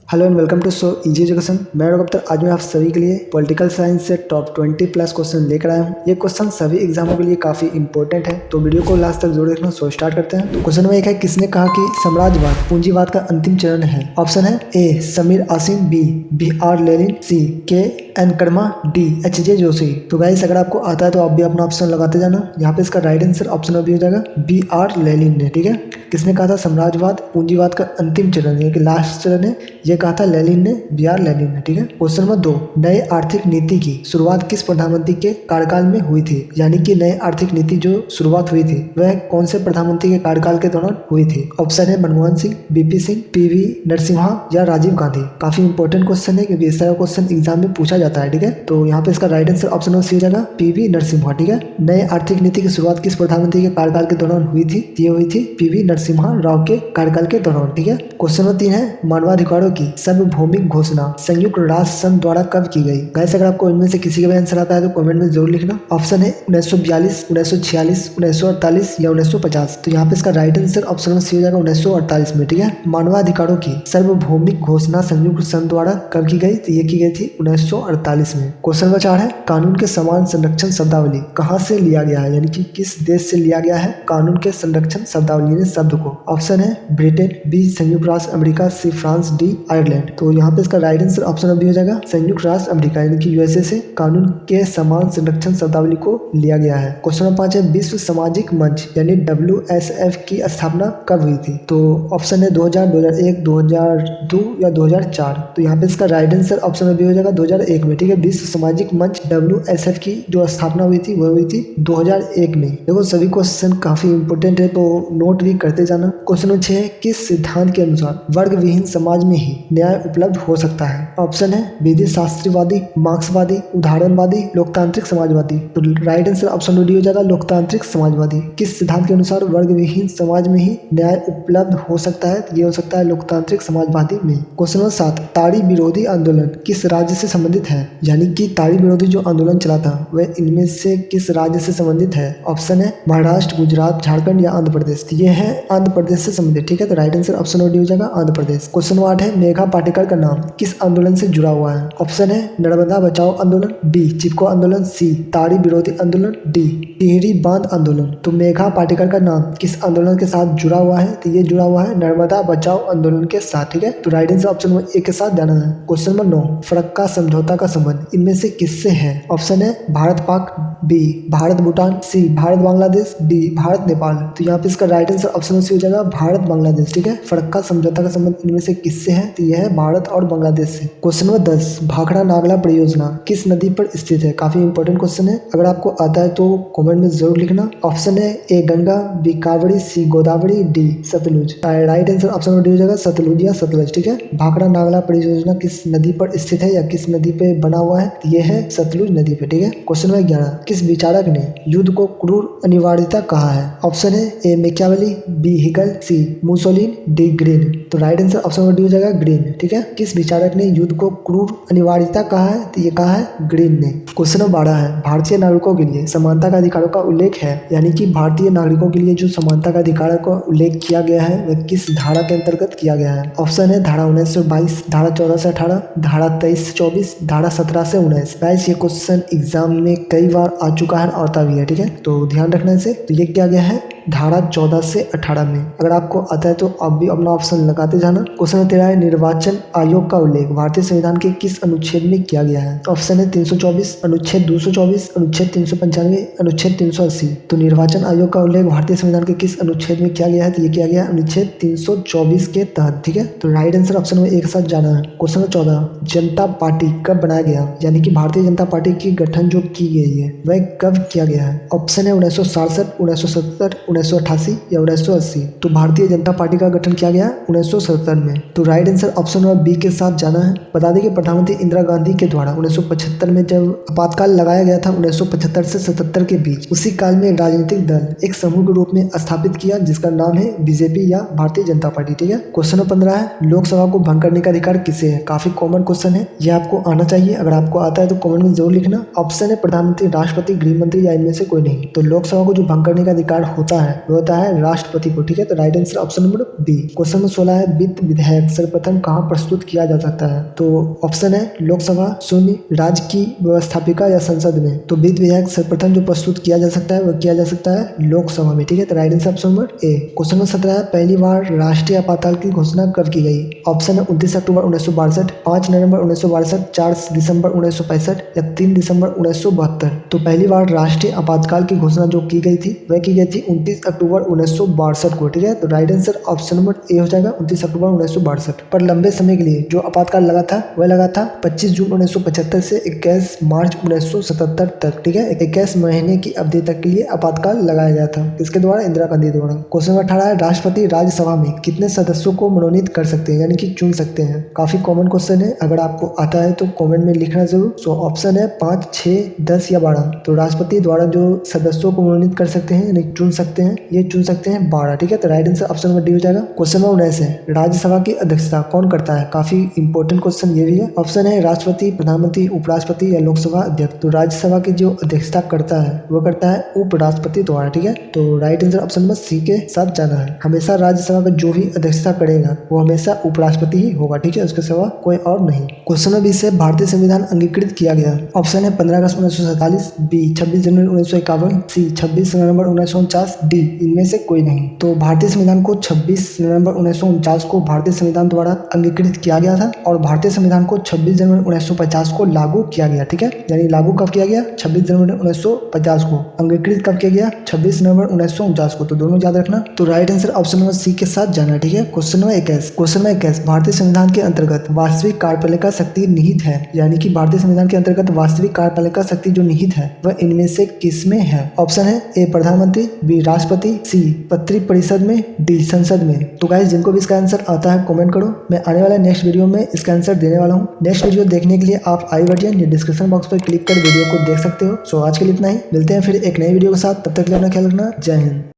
Hello and welcome to so easy education. मैं doctor आज मैं आप सभी के लिए पॉलिटिकल साइंस से टॉप 20 प्लस क्वेश्चन लेकर आया हूँ। ये क्वेश्चन सभी एग्जामों के लिए काफी इंपॉर्टेंट है, तो वीडियो को लास्ट तक जरूर देखना। सो स्टार्ट करते हैं। तो क्वेश्चन में एक है, किसने कहा कि साम्राज्यवाद पूंजीवाद का अंतिम चरण है? ऑप्शन है A Sameer Asim, B R Lenin, C K N Karma, D H J Joshi. तो गाइस अगर आपको आता है तो आप भी अपना ऑप्शन लगाते जाना। यहाँ पे इसका राइट आंसर ऑप्शन में भी हो जाएगा बी आर लेनिन ने। ठीक है, किसने कहा था साम्राज्यवाद पूंजीवाद का अंतिम चरण है कि लास्ट चरण है, ये कहा था लेनिन ने, बी आर लेनिन ने। ठीक है, क्वेश्चन नंबर 2, नए आर्थिक नीति की शुरुआत किस प्रधानमंत्री के कार्यकाल में हुई थी? यानी कि नए आर्थिक नीति जो शुरुआत हुई थी वह कौन से प्रधानमंत्री के कार्यकाल के दौरान हुई थी? ऑप्शन है मनमोहन सिंह, बीपी सिंह, पीवी नरसिम्हा या राजीव गांधी। काफी इंपॉर्टेंट क्वेश्चन है क्योंकि इस तरह क्वेश्चन एग्जाम में पूछा जाता है। ठीक है, तो यहाँ पे इसका right answer option number C हो जाएगा पीवी नरसिम्हा। ठीक है, नए आर्थिक नीति की शुरुआत किस प्रधानमंत्री के कार्यकाल के दौरान हुई थी? ये हुई थी पीवी नरसिम्हा राव के कार्यकाल के दौरान। ठीक है, क्वेश्चन नंबर 3 है, मानवाधिकारों की सार्वभौमिक घोषणा संयुक्त राष्ट्र संघ द्वारा कब की गई? गाइस अगर आपको इनमें से किसी का भी आंसर आता है तो कमेंट में जरूर लिखना। ऑप्शन है 1942, 1946, 1948 या 1950। तो यहाँ पे इसका right answer option number C हो जाएगा 1948 में। ठीक है, मानवाधिकारों की सार्वभौमिक घोषणा संयुक्त संघ द्वारा कब की गई? तो ये की गई थी 1948 में। क्वेश्चन नंबर 4 है, कानून के समान संरक्षण शब्दावली कहाँ से लिया गया है? यानी कि किस देश से लिया गया है कानून के संरक्षण शब्दावली ने शब्द को? ऑप्शन है ब्रिटेन, बी संयुक्त राष्ट्र अमेरिका, सी फ्रांस, डी आयरलैंड। तो यहाँ पे इसका राइट आंसर ऑप्शन बी हो जाएगा संयुक्त राष्ट्र अमेरिका, यानी कि यूएसए से कानून के समान संरक्षण शब्दावली को लिया गया है। क्वेश्चन नंबर 5 है, विश्व सामाजिक मंच यानी WSF की स्थापना कब हुई थी? तो ऑप्शन है 2000, 2001, 2002 या 2004। तो यहाँ पे इसका राइट आंसर ऑप्शन बी हो जाएगा 2001 में। ठीक है, विश्व सामाजिक मंच WSF की जो स्थापना हुई थी वह हुई थी 2001 में। देखो सभी क्वेश्चन काफी इंपॉर्टेंट है तो नोट भी करते जाना। क्वेश्चन नंबर 6 है, किस सिद्धांत के अनुसार वर्ग विहीन समाज में ही न्याय उपलब्ध हो सकता है? ऑप्शन है विधि शास्त्रीवादी, मार्क्सवादी, उदाहरणवादी, लोकतांत्रिक समाजवादी। तो राइट आंसर ऑप्शन डी हो जाएगा लोकतांत्रिक समाजवादी। किस सिद्धांत के अनुसार वर्ग विहीन समाज में ही न्याय उपलब्ध हो सकता है? ये हो सकता है लोकतांत्रिक समाजवादी में। क्वेश्चन नंबर 7, ताड़ी विरोधी आंदोलन किस राज्य से संबंधित है? यानी कि ताड़ी विरोधी जो आंदोलन चला था वह इनमें से किस राज्य से संबंधित है? ऑप्शन है महाराष्ट्र, गुजरात, झारखंड या आंध्र प्रदेश। ये है आंध्र प्रदेश से संबंधित। ठीक है, तो राइट आंसर ऑप्शन डी हो जाएगा आंध्र प्रदेश। क्वेश्चन नंबर 8 है, मेघा पाटेकर का नाम किस आंदोलन से जुड़ा हुआ है? ऑप्शन है नर्मदा बचाओ आंदोलन, बी चिपको आंदोलन, सी ताड़ी विरोधी आंदोलन, डी टिहरी बांध आंदोलन। तो मेघा पाटेकर का नाम किस आंदोलन के साथ जुड़ा हुआ है? तो ये जुड़ा हुआ है नर्मदा बचाओ आंदोलन के साथ। ठीक है, तो right answer option number A के साथ जाना है। क्वेश्चन नंबर 9, फरक्का समझौता का संबंध इनमें से किससे है? ऑप्शन है भारत पाक, बी भारत भूटान, सी भारत बांग्लादेश, डी भारत नेपाल। तो यहाँ पे इसका राइट आंसर ऑप्शन सी हो जाएगा भारत बांग्लादेश। ठीक है, फरक्का समझौता का संबंध इनमें से किससे है? तो यह है भारत और बांग्लादेश से। क्वेश्चन नंबर 10, भाखड़ा नागला परियोजना किस नदी पर स्थित है? काफी इंपॉर्टेंट क्वेश्चन है, अगर आपको आता है तो कमेंट में जरूर लिखना। ऑप्शन है A Ganga, B Kaveri, C Godavari, D Sutlej. Right answer option D हो जाएगा सतलुज या सतलज। ठीक है, भाखड़ा नागला परियोजना किस नदी पर स्थित है या किस नदी पे बना हुआ है? ये है सतलुज नदी पे। ठीक है, क्वेश्चन नंबर 11, किस विचारक ने युद्ध को क्रूर अनिवार्यता कहा है? ऑप्शन है ए मैकियावेली, बी हिगल, सी मुसोलिन, डी ग्रीन। तो राइट आंसर ऑप्शन डी हो जाएगा ग्रीन। ठीक है, किस विचारक ने युद्ध को क्रूर अनिवार्यता कहा है? तो ये कहा है ग्रीन ने। क्वेश्चन नंबर 12 है, भारतीय नागरिकों के लिए समानता का अधिकारों का उल्लेख है, यानी कि भारतीय नागरिकों के लिए जो समानता का अधिकार का उल्लेख किया गया है वह किस धारा के अंतर्गत किया गया है? ऑप्शन है धारा 19 से 22, धारा 14 से 18, धारा 23 से 24, धारा 17 से 19। गाइस ये क्वेश्चन एग्जाम में कई बार आ चुका है, आता भी है। ठीक है, तो ध्यान रखना इसे। तो ये क्या गया है धारा 14 से 18 में। अगर आपको आता है तो आप भी अपना ऑप्शन लगाते जाना। क्वेश्चन 13 है, निर्वाचन आयोग का उल्लेख भारतीय संविधान के किस अनुच्छेद में किया गया है? ऑप्शन है 324, अनुच्छेद 224, अनुच्छेद 395, अनुच्छेद 380। तो निर्वाचन आयोग का उल्लेख भारतीय संविधान के किस अनुच्छेद में किया गया है? तो ये किया गया अनुच्छेद 324 के तहत। ठीक है, तो राइट आंसर ऑप्शन में एक साथ जाना है। क्वेश्चन 14, जनता पार्टी कब बनाया गया? यानी कि भारतीय जनता पार्टी की गठन जो की गई है वह कब किया गया है? ऑप्शन है 1967, 1970, 1988 या 1980। तो भारतीय जनता पार्टी का गठन किया गया 1977 में। तो right answer option number B के साथ जाना है। बता दें कि प्रधानमंत्री इंदिरा गांधी के द्वारा 1975 में जब आपातकाल लगाया गया था 1975 से 77 के बीच, उसी काल में राजनीतिक दल एक समूह के रूप में स्थापित किया जिसका नाम है बीजेपी या भारतीय जनता पार्टी। ठीक है, क्वेश्चन नंबर 15 है, लोकसभा को भंग करने का अधिकार किसे है? काफी कॉमन क्वेश्चन है, ये आपको आना चाहिए। अगर आपको आता है तो कमेंट में जरूर लिखना। ऑप्शन है प्रधानमंत्री, राष्ट्रपति, गृह मंत्री या इनमें से कोई नहीं। तो लोकसभा को जो भंग करने का अधिकार होता है वो होता है राष्ट्रपति को। ठीक है, तो right answer option number B. Question number 16 है वित्त विधेयक सर्वप्रथम कहाँ प्रस्तुत किया जा सकता है? तो ऑप्शन है लोकसभा, शून्य, राज्य की व्यवस्थापिका या संसद में। तो वित्त विधेयक सर्वप्रथम जो प्रस्तुत किया जा सकता है वह किया जा सकता है लोकसभा में। ठीक है, तो right answer option number A. Question number 17 है पहली बार राष्ट्रीय आपातकाल की घोषणा कब की गई? ऑप्शन है 29 अक्टूबर 1962, 5 नवंबर 1962, 4 दिसंबर 1965 या 3 दिसंबर 1972। तो पहली बार राष्ट्रीय आपातकाल की घोषणा जो की गई थी वह की गई थी 29 अक्टूबर 1962 को। ठीक है, तो right answer option number A हो जाएगा 29 अक्टूबर 1962। पर लंबे समय के लिए जो आपातकाल लगा था वह लगा था 25 जून 1975 से 21 मार्च 1977 तक। ठीक है, 21 महीने की अवधि तक के लिए आपातकाल लगाया गया था। किसके द्वारा? इंदिरा गांधी द्वारा। क्वेश्चन नंबर 18 है राष्ट्रपति राज्यसभा में कितने सदस्यों को मनोनीत कर सकते हैं यानी कि चुन सकते हैं? काफी कॉमन क्वेश्चन है, अगर आपको आता है तो कमेंट में लिखना जरूर। सो ऑप्शन है 5, 6, 10 या 12। तो राष्ट्रपति द्वारा जो सदस्यों को मनोनीत कर सकते हैं यानी चुन सकते हैं, ये चुन सकते हैं 12। ठीक है, तो right answer option number D हो जाएगा। क्वेश्चन नंबर 19 है राज्यसभा की अध्यक्षता कौन करता है? काफी इंपॉर्टेंट क्वेश्चन ये भी है। ऑप्शन है राष्ट्रपति, प्रधानमंत्री, उपराष्ट्रपति या लोकसभा अध्यक्ष। तो राज्यसभा की जो अध्यक्षता करता है वो करता है उपराष्ट्रपति द्वारा। ठीक है, तो right answer option number C के साथ जाना है। हमेशा राज्यसभा का जो भी अध्यक्षता करेगा वो हमेशा उपराष्ट्रपति ही होगा। ठीक है, उसके सिवा कोई और नहीं। क्वेश्चन नंबर 20 है भारतीय संविधान अंगीकृत किया गया। ऑप्शन है 15 अगस्त 1947, बी 26 जनवरी 1951, सी 26 नवंबर 1949, डी इनमें से कोई नहीं। तो भारतीय संविधान को 26 नवंबर 1949 को भारतीय संविधान द्वारा अंगीकृत किया गया था और भारतीय संविधान को 26 जनवरी 1950 को लागू किया गया। ठीक है, यानी लागू कब किया गया? 26 जनवरी 1950 को। अंगीकृत कब किया गया? 26 नवंबर 1949 को। तो दोनों याद रखना। तो right answer option number C के साथ जाना। ठीक है, क्वेश्चन नंबर 21। क्वेश्चन नंबर 21 भारतीय संविधान के अंतर्गत वास्तविक कार्यपालिका शक्ति निहित है यानी कि भारतीय संविधान के अंतर्गत वास्तविक कार्यपालिका शक्ति जो निहित है वह इनमें से किसमें है? ऑप्शन है ए प्रधानमंत्री, बी राष्ट्रपति, सी मंत्रि परिषद में, डी संसद में। तो गाइस जिनको भी इसका आंसर आता है कमेंट करो, मैं आने वाला नेक्स्ट वीडियो में इसका आंसर देने वाला हूँ। नेक्स्ट वीडियो देखने के लिए आप आई बटन या डिस्क्रिप्शन बॉक्स पर क्लिक कर वीडियो को देख सकते हो। सो आज के लिए इतना ही, मिलते हैं फिर एक नई वीडियो के साथ, तब तक के लिए अपना ख्याल रखना। जय हिंद।